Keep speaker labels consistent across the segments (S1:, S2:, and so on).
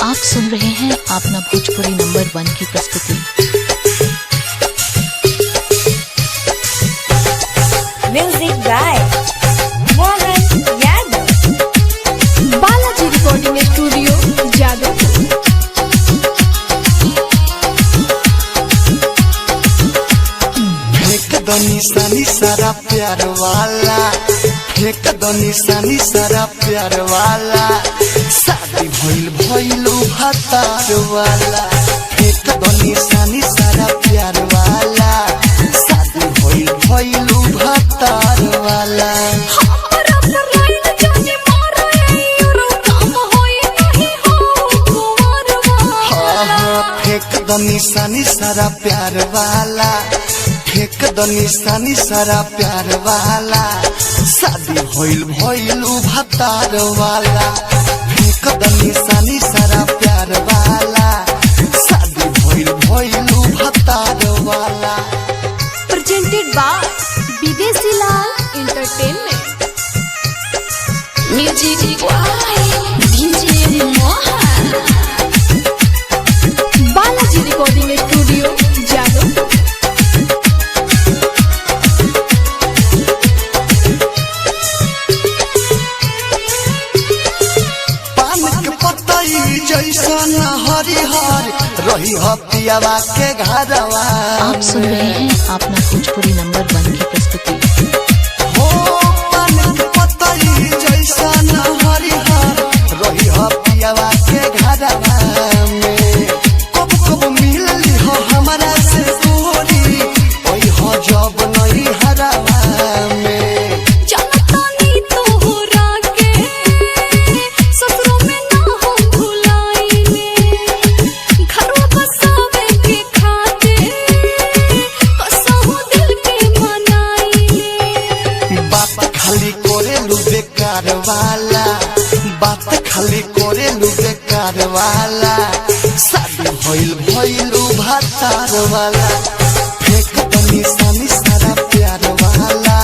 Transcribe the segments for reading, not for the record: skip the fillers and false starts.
S1: आप सुन रहे हैं अपना भोजपुरी नंबर 1 की प्रस्तुति।
S2: Music by Mohan Yadav,
S3: Balaji recording studio Jadavpur.
S4: फेंक दो निशानी सारा प्यार वाला, फेंक दो निशानी सारा प्यार वाला, शादी भइल भइलू भतार वाला। फेंक दो निशानी सारा प्यार वाला, शादी भइल भइलू भतार वाला। फेंक दो निशानी सारा प्यार वाला, फेंक दो निशानी सारा प्यार वाला, शादी भइल भइलू भतार वाला। फेंक दो निशानी सारा प्यार वाला, शादी भइल भइलू भतार वाला।
S3: Presented by Videshi Lal entertainment.
S1: Music DJ Mohan.
S3: Balaji recording studio Jadavpur.
S4: जैसन हरिहर रही पियावा के घरवा।
S1: आप सुन रहे हैं अपना भोजपुरी नंबर 1 की प्रस्तुति।
S4: हो पान के पतई जैसन हरिहर रही पियावा के घरवा में। कब कब मिलली हो हमरा से दूरी, ओई हो जब नहीं हरवा में। बेकार वाला बात खाली करे लू बेकार वाला, शादी भइल भइलू भतार वाला। फेंक दो निशानी सारा प्यार वाला,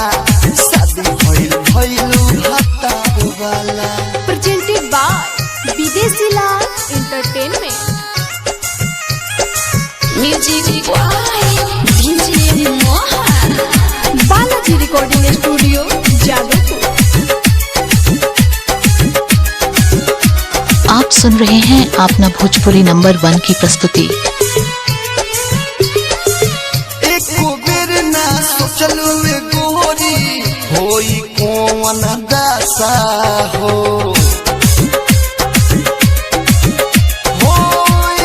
S4: शादी भइल भइलू भतार वाला।
S3: Presented by Videshi Lal entertainment.
S1: Music DJ Mohan.
S3: Balaji recording studio Jadavpur.
S1: आप सुन रहे हैं अपना भोजपुरी नंबर 1 की प्रस्तुति।
S4: एको बेर ना सोचलू गोरी होई कौन दशा हो।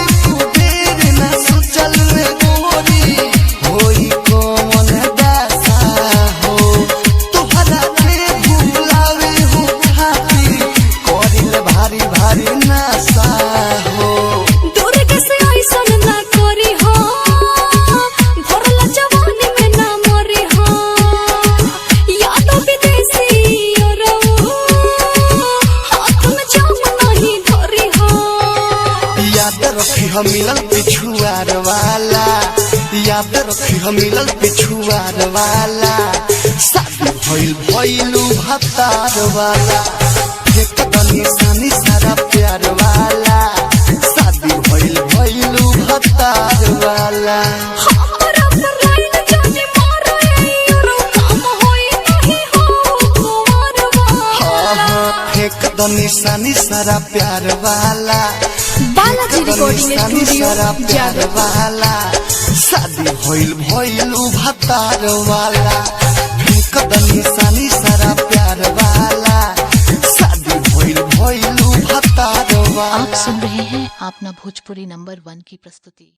S4: एको बेर ना सोचलू गोरी होई कौन दशा हो। तोहरा के भुलावे हो खातिर करिल भारी भारी नशा हो।
S3: दूर कैसे ऐसन ना करी हो, भरला जवानी में ना मरी हो। यादों विदेशी और हाथ में जाम नहीं धरी हो।
S4: याद रखी हम मिलल पिछुआर वाला, याद रखी हम मिलल पिछुआर वाला, शादी भइल भइलू भतार वाला। फेंक दो निशानी सारा प्यार वाला, शादी भइल भइलू भतार वाला। फेंक दो निशानी सारा प्यार वाला,
S3: बालाजी रिकॉर्डिंग स्टूडियो
S4: सारा प्यार
S3: जादवपुर।
S4: वाला, शादी भइल भइलू भतार वाला। फेंक दो निशानी सारा प्यार वाला, शादी भइल भइलू भतार वाला।
S1: आप सुन रहे हैं अपना भोजपुरी नंबर 1 की प्रस्तुति।